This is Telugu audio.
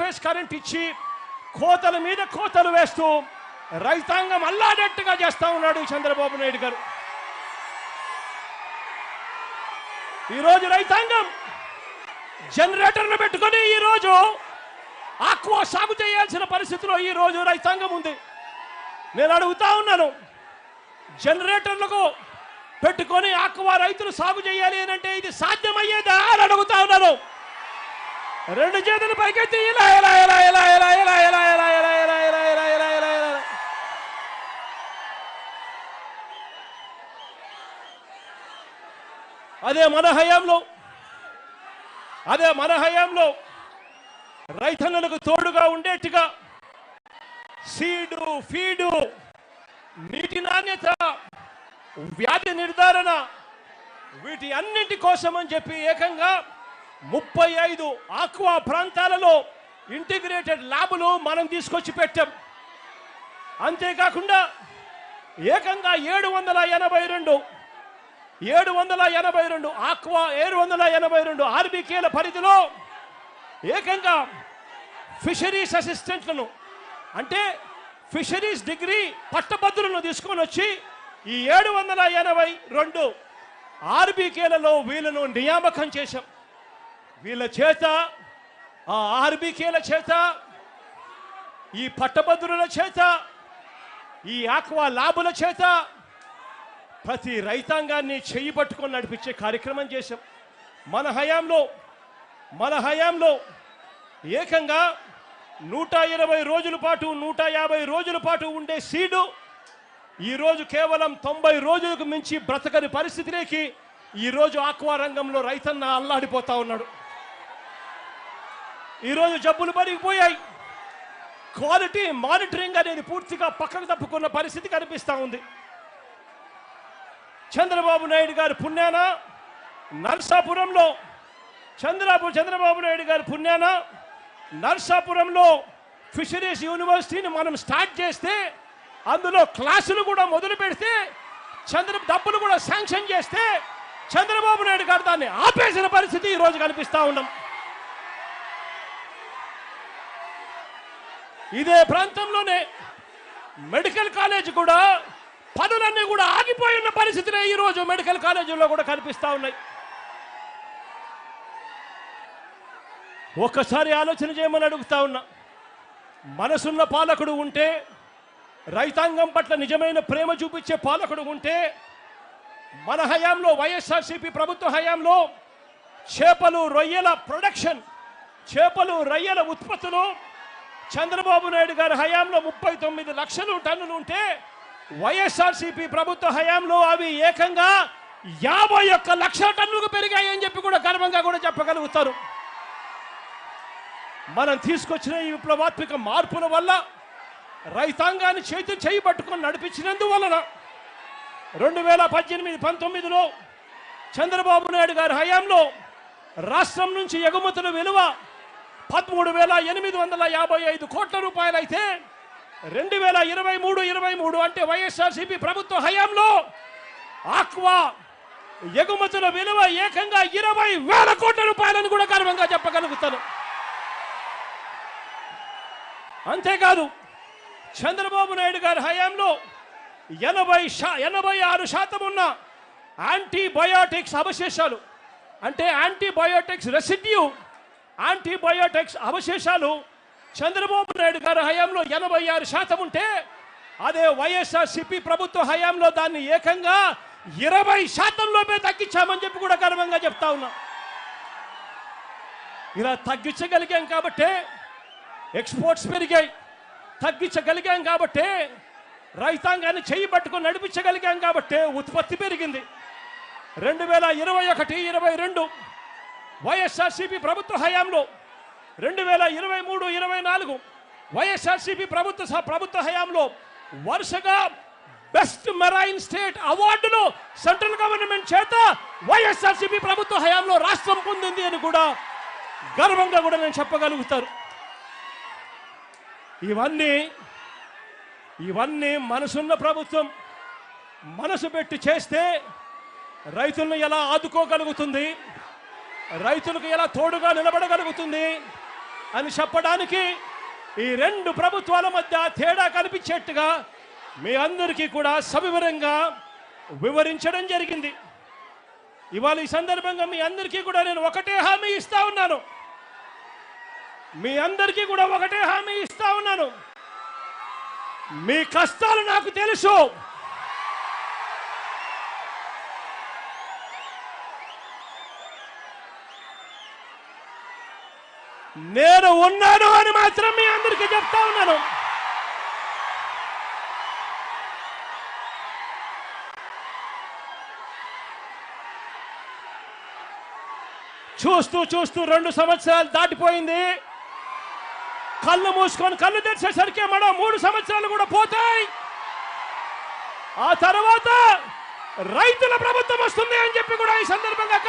ఫేజ్ కరెంట్ ఇచ్చి కోతల మీద కోతలు వేస్తూ రైతాంగం అల్లాడట్టుగా చేస్తా ఉన్నాడు చంద్రబాబు నాయుడు గారు. ఈరోజు రైతాంగం జనరేటర్లు పెట్టుకొని ఈరోజు ఆక్వా సాగు చేయాల్సిన పరిస్థితిలో ఈరోజు రైతాంగం ఉంది. నేను అడుగుతా ఉన్నాను, జనరేటర్లకు పెట్టుకొని ఆక్వా రైతులు సాగు చేయాలి అని అంటే ఇది సాధ్యమయ్యేదా అని అడుగుతా ఉన్నాను. రెండు చేతులు పైకెత్తి ఇలా ఇలా ఇలా ఇలా ఇలా ఇలా ఇలా ఇలా ఇలా ఇలా ఇలా ఇలా ఇలా ఇలా ఇలా. అదే మన హయాంలో రైతన్నలకు తోడుగా ఉండేట్టుగా సీడు, ఫీడు, నీటి నాణ్యత, వ్యాధి నిర్ధారణ వీటి అన్నింటి కోసం అని చెప్పి ఏకంగా 35 ఆక్వా ప్రాంతాలలో ఇంటిగ్రేటెడ్ ల్యాబులు మనం తీసుకొచ్చి పెట్టాం. అంతేకాకుండా ఏకంగా 782 ఆక్వా 782 ఆర్బీకేల పరిధిలో ఏకంగా ఫిషరీస్ అసిస్టెంట్లను అంటే ఫిషరీస్ డిగ్రీ పట్టభద్రులను తీసుకొని వచ్చి ఈ 782 ఆర్బీకేలలో వీళ్ళను నియామకం చేశాం. వీళ్ళ చేత, ఆ ఆర్బీకేల చేత, ఈ పట్టభద్రుల చేత, ఈ ఆక్వా ల్యాబుల చేత ప్రతి రైతాంగాన్ని చెయ్యి పట్టుకొని నడిపించే కార్యక్రమం చేశాం. మన హయాంలో ఏకంగా 120 రోజుల పాటు 150 రోజుల పాటు ఉండే సీడు ఈరోజు కేవలం 90 రోజులకు మించి బ్రతకని పరిస్థితిలోకి ఈరోజు ఆక్వా రంగంలో రైతన్న అల్లాడిపోతా ఉన్నాడు. ఈరోజు జబ్బులు పెరిగిపోయాయి. క్వాలిటీ మానిటరింగ్ అనేది పూర్తిగా పక్కకు తప్పుకున్న పరిస్థితి కనిపిస్తూ ఉంది. చంద్రబాబు నాయుడు గారి పుణ్యాన నర్సాపురంలో చంద్రబాబు నాయుడు గారి పుణ్యాన నర్సాపురంలో ఫిషరీస్ యూనివర్సిటీని మనం స్టార్ట్ చేస్తే అందులో క్లాసులు కూడా మొదలు పెడితే డబ్బులు కూడా శాంక్షన్ చేస్తే చంద్రబాబు నాయుడు గారు దాన్ని ఆపేసిన పరిస్థితి ఈరోజు కనిపిస్తూ ఉన్నాం. ఇదే ప్రాంతంలోనే మెడికల్ కాలేజ్ కూడా పనులన్నీ కూడా ఆగిపోయి ఉన్న పరిస్థితులే ఈరోజు మెడికల్ కాలేజీల్లో కూడా కనిపిస్తూ ఉన్నాయి. ఒక్కసారి ఆలోచన చేయమని అడుగుతా ఉన్నా. మనసున్న పాలకుడు ఉంటే, రైతాంగం పట్ల నిజమైన ప్రేమ చూపించే పాలకుడు ఉంటే, మన హయాంలో వైఎస్ఆర్సీపీ ప్రభుత్వ హయాంలో చేపలు రొయ్యల ప్రొడక్షన్, చేపలు రొయ్యల ఉత్పత్తులు చంద్రబాబు నాయుడు గారి హయాంలో 39 లక్షల టన్నులు ఉంటే వైఎస్ఆర్సీపీ ప్రభుత్వ హయాంలో అవి ఏకంగా 51 లక్షల టన్నులకు పెరిగాయని చెప్పి కూడా గర్వంగా కూడా చెప్పగలుగుతారు. మనం తీసుకొచ్చిన ఈ విప్లవాత్మక మార్పుల వల్ల రైతాంగాన్ని చేయి పట్టుకొని నడిపించినందువలన 2018-19లో చంద్రబాబు నాయుడు గారి హయాంలో రాష్ట్రం నుంచి ఎగుమతుల విలువ 13,855 కోట్ల రూపాయలు అయితే 2023 అంటే వైఎస్ఆర్సీపీ ప్రభుత్వ హయాంలో ఆక్వా ఎగుమతుల విలువ ఏకంగా 20,000 కోట్ల రూపాయలను కూడా గర్వంగా చెప్పగలుగుతాను. అంతేకాదు చంద్రబాబు నాయుడు గారి హయాంలో 86% ఉన్న యాంటీబయోటిక్స్ అవశేషాలు అంటే యాంటీబయోటిక్స్ అవశేషాలు చంద్రబాబు నాయుడు గారి హయాంలో 86% ఉంటే అదే వైఎస్ఆర్సీపీ ప్రభుత్వ హయాంలో దాన్ని ఏకంగా 20%లోపే తగ్గించామని చెప్పి కూడా గర్వంగా చెప్తా ఉన్నాం. ఇలా తగ్గించగలిగాం కాబట్టే ఎక్స్పోర్ట్స్ పెరిగాయి, తగ్గించగలిగాం కాబట్టే రైతాంగాన్ని చెయ్యి పట్టుకొని నడిపించగలిగాం కాబట్టే ఉత్పత్తి పెరిగింది. 2021-22 వైఎస్ఆర్సీపీ ప్రభుత్వ హయాంలో 2023-24 వైఎస్ఆర్సీపీ ప్రభుత్వ హయాంలో వరుసగా బెస్ట్ మెరైన్ స్టేట్ అవార్డును సెంట్రల్ గవర్నమెంట్ చేత వైఎస్ఆర్సీపీ ప్రభుత్వ హయాంలో రాష్ట్రం పొందింది అని కూడా గర్వంగా కూడా నేను చెప్పగలుగుతాను. ఇవన్నీ మనసున్న ప్రభుత్వం మనసు పెట్టి చేస్తే రైతులను ఎలా ఆదుకోగలుగుతుంది, రైతులకు ఎలా తోడుగా నిలబడగలుగుతుంది, అని చెప్పడానికి ఈ రెండు ప్రభుత్వాల మధ్య తేడా కనిపించేట్టుగా మీ అందరికీ కూడా సవివరంగా వివరించడం జరిగింది. ఇవాళ ఈ సందర్భంగా మీ అందరికీ కూడా నేను ఒకటే హామీ ఇస్తా ఉన్నాను. మీ అందరికీ కూడా ఒకటే హామీ ఇస్తా ఉన్నాను. మీ కష్టాలు నాకు తెలుసు. నేను ఉన్నాను అని మాత్రం మీ అందరికీ చెప్తా ఉన్నాను. చూస్తూ చూస్తూ 2 సంవత్సరాలు దాటిపోయింది. కళ్ళు మూసుకొని కళ్ళు తెరిచేసరికి మరో 3 సంవత్సరాలు కూడా పోతాయి. ఆ తర్వాత రైతుల ప్రభుత్వం వస్తుంది అని చెప్పి కూడా ఈ సందర్భంగా